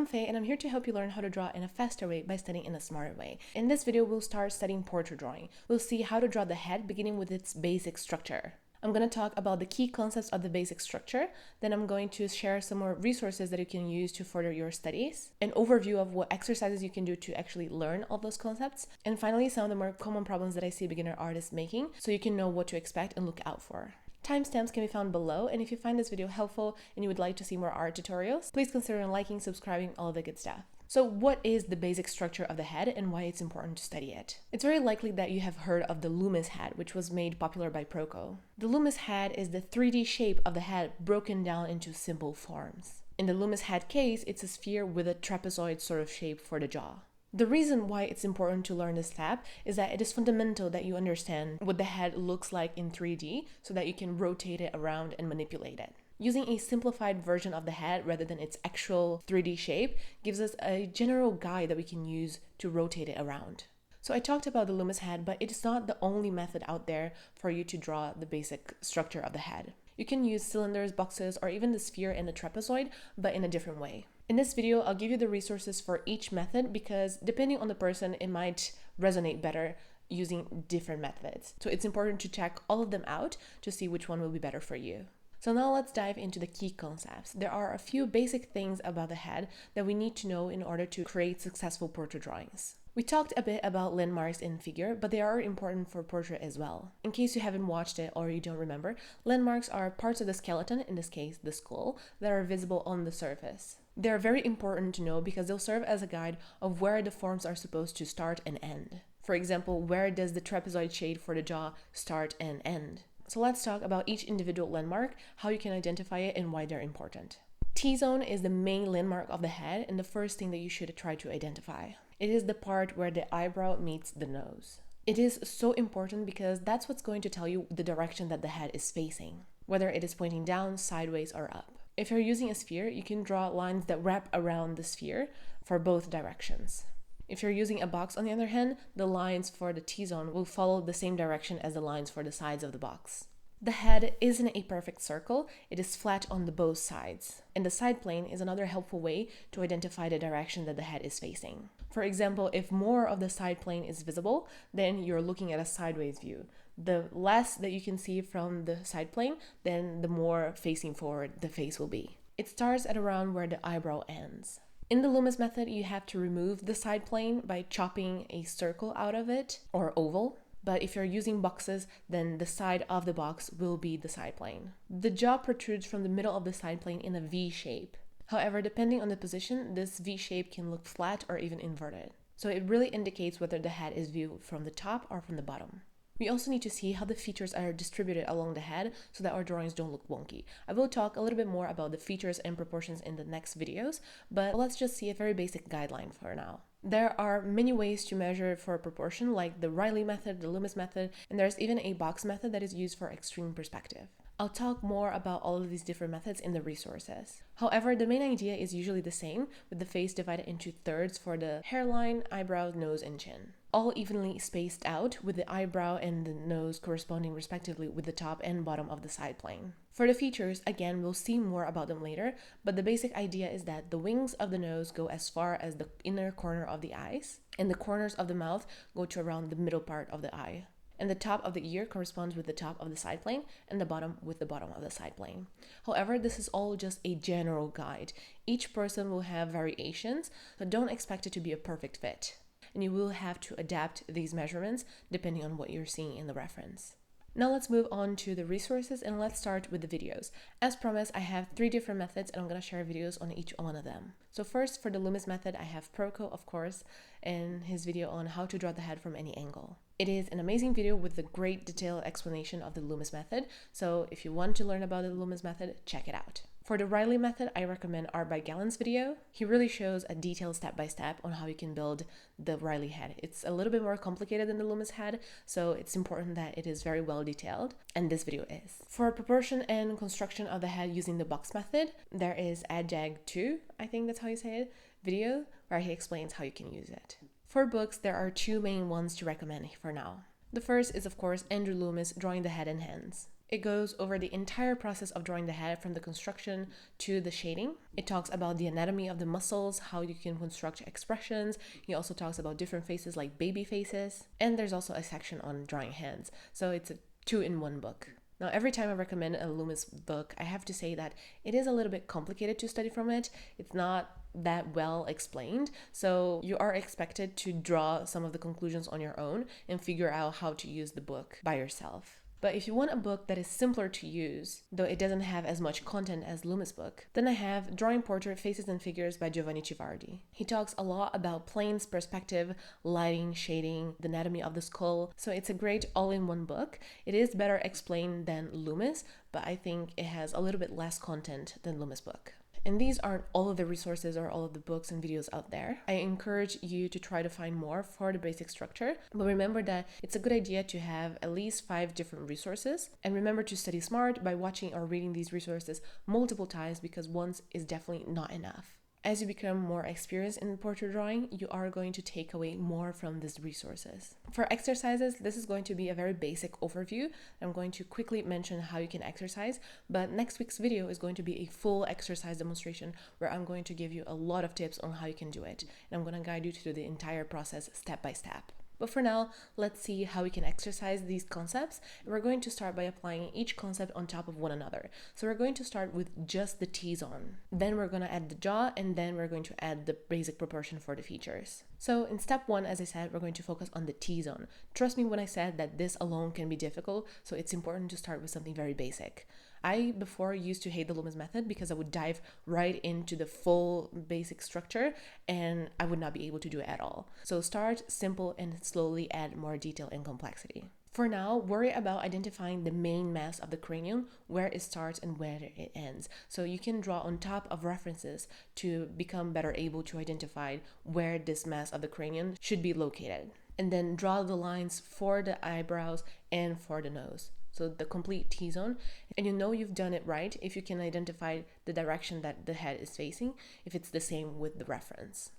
Faye, and I'm here to help you learn how to draw in a faster way by studying in a smarter way. In this video, we'll start studying portrait drawing. We'll see how to draw the head beginning with its basic structure. I'm going to talk about the key concepts of the basic structure, then I'm going to share some more resources that you can use to further your studies, an overview of what exercises you can do to actually learn all those concepts, and finally some of the more common problems that I see beginner artists making so you can know what to expect and look out for. Timestamps can be found below, and if you find this video helpful and you would like to see more art tutorials, please consider liking, subscribing, all of the good stuff. So what is the basic structure of the head and why it's important to study it? It's very likely that you have heard of the Loomis head, which was made popular by Proco. The Loomis head is the 3D shape of the head broken down into simple forms. In the Loomis head case, it's a sphere with a trapezoid sort of shape for the jaw. The reason why it's important to learn this tab is that it is fundamental that you understand what the head looks like in 3D so that you can rotate it around and manipulate it. Using a simplified version of the head rather than its actual 3D shape gives us a general guide that we can use to rotate it around. So I talked about the Loomis head, but it is not the only method out there for you to draw the basic structure of the head. You can use cylinders, boxes, or even the sphere and the trapezoid, but in a different way. In this video, I'll give you the resources for each method because depending on the person, it might resonate better using different methods. So it's important to check all of them out to see which one will be better for you. So now let's dive into the key concepts. There are a few basic things about the head that we need to know in order to create successful portrait drawings. We talked a bit about landmarks in figure, but they are important for portrait as well. In case you haven't watched it or you don't remember, landmarks are parts of the skeleton, in this case the skull, that are visible on the surface. They are very important to know because they'll serve as a guide of where the forms are supposed to start and end. For example, where does the trapezoid shape for the jaw start and end? So let's talk about each individual landmark, how you can identify it, and why they're important. T-zone is the main landmark of the head and the first thing that you should try to identify. It is the part where the eyebrow meets the nose. It is so important because that's what's going to tell you the direction that the head is facing, whether it is pointing down, sideways, or up. If you're using a sphere, you can draw lines that wrap around the sphere for both directions. If you're using a box, on the other hand, the lines for the T-zone will follow the same direction as the lines for the sides of the box. The head isn't a perfect circle, it is flat on the both sides. And the side plane is another helpful way to identify the direction that the head is facing. For example, if more of the side plane is visible, then you're looking at a sideways view. The less that you can see from the side plane, then the more facing forward the face will be. It starts at around where the eyebrow ends. In the Loomis method, you have to remove the side plane by chopping a circle out of it, or oval. But if you're using boxes, then the side of the box will be the side plane. The jaw protrudes from the middle of the side plane in a V shape. However, depending on the position, this V shape can look flat or even inverted. So it really indicates whether the head is viewed from the top or from the bottom. We also need to see how the features are distributed along the head so that our drawings don't look wonky. I will talk a little bit more about the features and proportions in the next videos, but let's just see a very basic guideline for now. There are many ways to measure for proportion, like the Riley method, the Loomis method, and there's even a box method that is used for extreme perspective. I'll talk more about all of these different methods in the resources. However, the main idea is usually the same, with the face divided into thirds for the hairline, eyebrow, nose, and chin. All evenly spaced out, with the eyebrow and the nose corresponding respectively with the top and bottom of the side plane. For the features, again, we'll see more about them later, but the basic idea is that the wings of the nose go as far as the inner corner of the eyes, and the corners of the mouth go to around the middle part of the eye. And the top of the ear corresponds with the top of the side plane and the bottom with the bottom of the side plane. However, this is all just a general guide. Each person will have variations, so don't expect it to be a perfect fit. And you will have to adapt these measurements depending on what you're seeing in the reference. Now let's move on to the resources and let's start with the videos. As promised, I have 3 different methods and I'm going to share videos on each one of them. So first, for the Loomis method, I have Proco, of course, and his video on how to draw the head from any angle. It is an amazing video with a great detailed explanation of the Loomis method, so if you want to learn about the Loomis method, check it out. For the Riley method, I recommend Art by Gallen's video. He really shows a detailed step-by-step on how you can build the Riley head. It's a little bit more complicated than the Loomis head, so it's important that it is very well detailed, and this video is. For proportion and construction of the head using the box method, there is AJAG2, I think that's how you say it, video, where he explains how you can use it. For books, there are 2 main ones to recommend for now. The first is, of course, Andrew Loomis, Drawing the Head and Hands. It goes over the entire process of drawing the head from the construction to the shading. It talks about the anatomy of the muscles, how you can construct expressions. He also talks about different faces like baby faces. And there's also a section on drawing hands. So it's a 2-in-1 book. Now, every time I recommend a Loomis book, I have to say that it is a little bit complicated to study from it. It's not that well explained. So you are expected to draw some of the conclusions on your own and figure out how to use the book by yourself. But if you want a book that is simpler to use, though it doesn't have as much content as Loomis' book, then I have Drawing Portrait Faces and Figures by Giovanni Civardi. He talks a lot about planes, perspective, lighting, shading, the anatomy of the skull, so it's a great all-in-one book. It is better explained than Loomis, but I think it has a little bit less content than Loomis' book. And these aren't all of the resources or all of the books and videos out there. I encourage you to try to find more for the basic structure, but remember that it's a good idea to have at least 5 different resources. And remember to study smart by watching or reading these resources multiple times, because once is definitely not enough. As you become more experienced in portrait drawing, you are going to take away more from these resources. For exercises, this is going to be a very basic overview. I'm going to quickly mention how you can exercise, but next week's video is going to be a full exercise demonstration where I'm going to give you a lot of tips on how you can do it. And I'm going to guide you through the entire process step by step. But for now, let's see how we can exercise these concepts. We're going to start by applying each concept on top of one another. So we're going to start with just the T-zone. Then we're going to add the jaw, and then we're going to add the basic proportion for the features. So in step 1, as I said, we're going to focus on the T-zone. Trust me when I said that this alone can be difficult, so it's important to start with something very basic. I before used to hate the Loomis method because I would dive right into the full basic structure and I would not be able to do it at all. So start simple and slowly add more detail and complexity. For now, worry about identifying the main mass of the cranium, where it starts and where it ends. So you can draw on top of references to become better able to identify where this mass of the cranium should be located. And then draw the lines for the eyebrows and for the nose. So the complete T-zone, and you know you've done it right if you can identify the direction that the head is facing, if it's the same with the reference.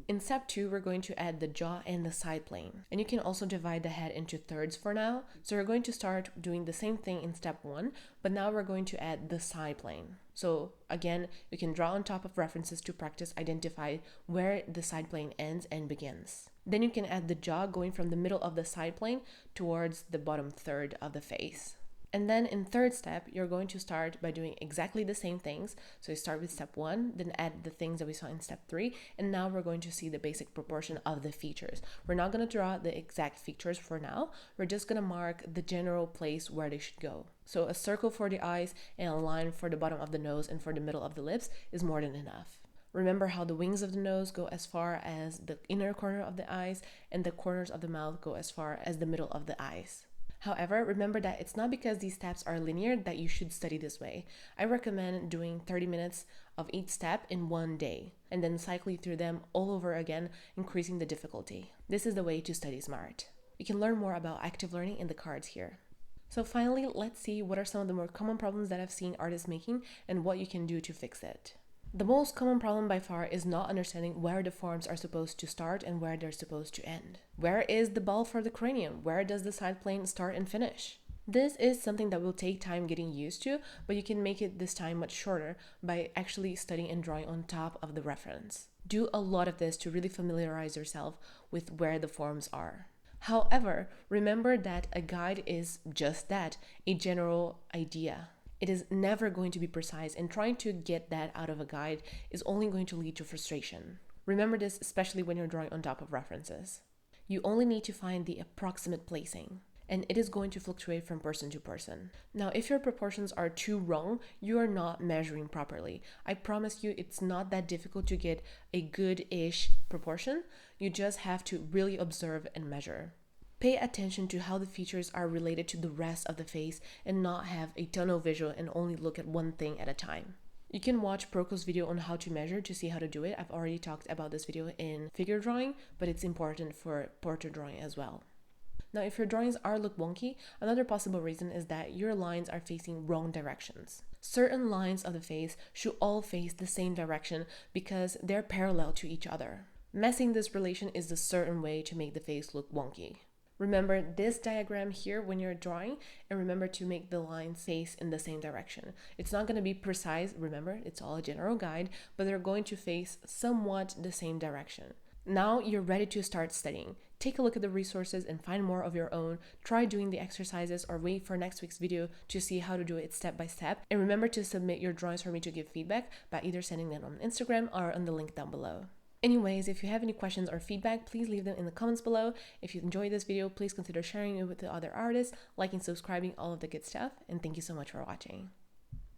In step 2, we're going to add the jaw and the side plane. And you can also divide the head into thirds for now. So we're going to start doing the same thing in step 1, but now we're going to add the side plane. So again, you can draw on top of references to practice identify where the side plane ends and begins. Then you can add the jaw going from the middle of the side plane towards the bottom third of the face. And then in third step, you're going to start by doing exactly the same things. So you start with step 1, then add the things that we saw in step 3, and now we're going to see the basic proportion of the features. We're not going to draw the exact features for now. We're just going to mark the general place where they should go. So a circle for the eyes and a line for the bottom of the nose and for the middle of the lips is more than enough. Remember how the wings of the nose go as far as the inner corner of the eyes and the corners of the mouth go as far as the middle of the eyes. However, remember that it's not because these steps are linear that you should study this way. I recommend doing 30 minutes of each step in one day and then cycling through them all over again, increasing the difficulty. This is the way to study smart. You can learn more about active learning in the cards here. So finally, let's see what are some of the more common problems that I've seen artists making and what you can do to fix it. The most common problem by far is not understanding where the forms are supposed to start and where they're supposed to end. Where is the ball for the cranium? Where does the side plane start and finish? This is something that will take time getting used to, but you can make it this time much shorter by actually studying and drawing on top of the reference. Do a lot of this to really familiarize yourself with where the forms are. However, remember that a guide is just that, a general idea. It is never going to be precise, and trying to get that out of a guide is only going to lead to frustration. Remember this, especially when you're drawing on top of references. You only need to find the approximate placing, and it is going to fluctuate from person to person. Now, if your proportions are too wrong, you are not measuring properly. I promise you, it's not that difficult to get a good-ish proportion. You just have to really observe and measure. Pay attention to how the features are related to the rest of the face and not have a tunnel visual and only look at one thing at a time. You can watch Proko's video on how to measure to see how to do it. I've already talked about this video in figure drawing, but it's important for portrait drawing as well. Now, if your drawings look wonky, another possible reason is that your lines are facing wrong directions. Certain lines of the face should all face the same direction because they're parallel to each other. Messing this relation is the certain way to make the face look wonky. Remember this diagram here when you're drawing, and remember to make the lines face in the same direction. It's not going to be precise, remember, it's all a general guide, but they're going to face somewhat the same direction. Now you're ready to start studying. Take a look at the resources and find more of your own. Try doing the exercises or wait for next week's video to see how to do it step by step. And remember to submit your drawings for me to give feedback by either sending them on Instagram or on the link down below. Anyways, if you have any questions or feedback, please leave them in the comments below. If you enjoyed this video, please consider sharing it with the other artists, liking, subscribing, all of the good stuff. And thank you so much for watching.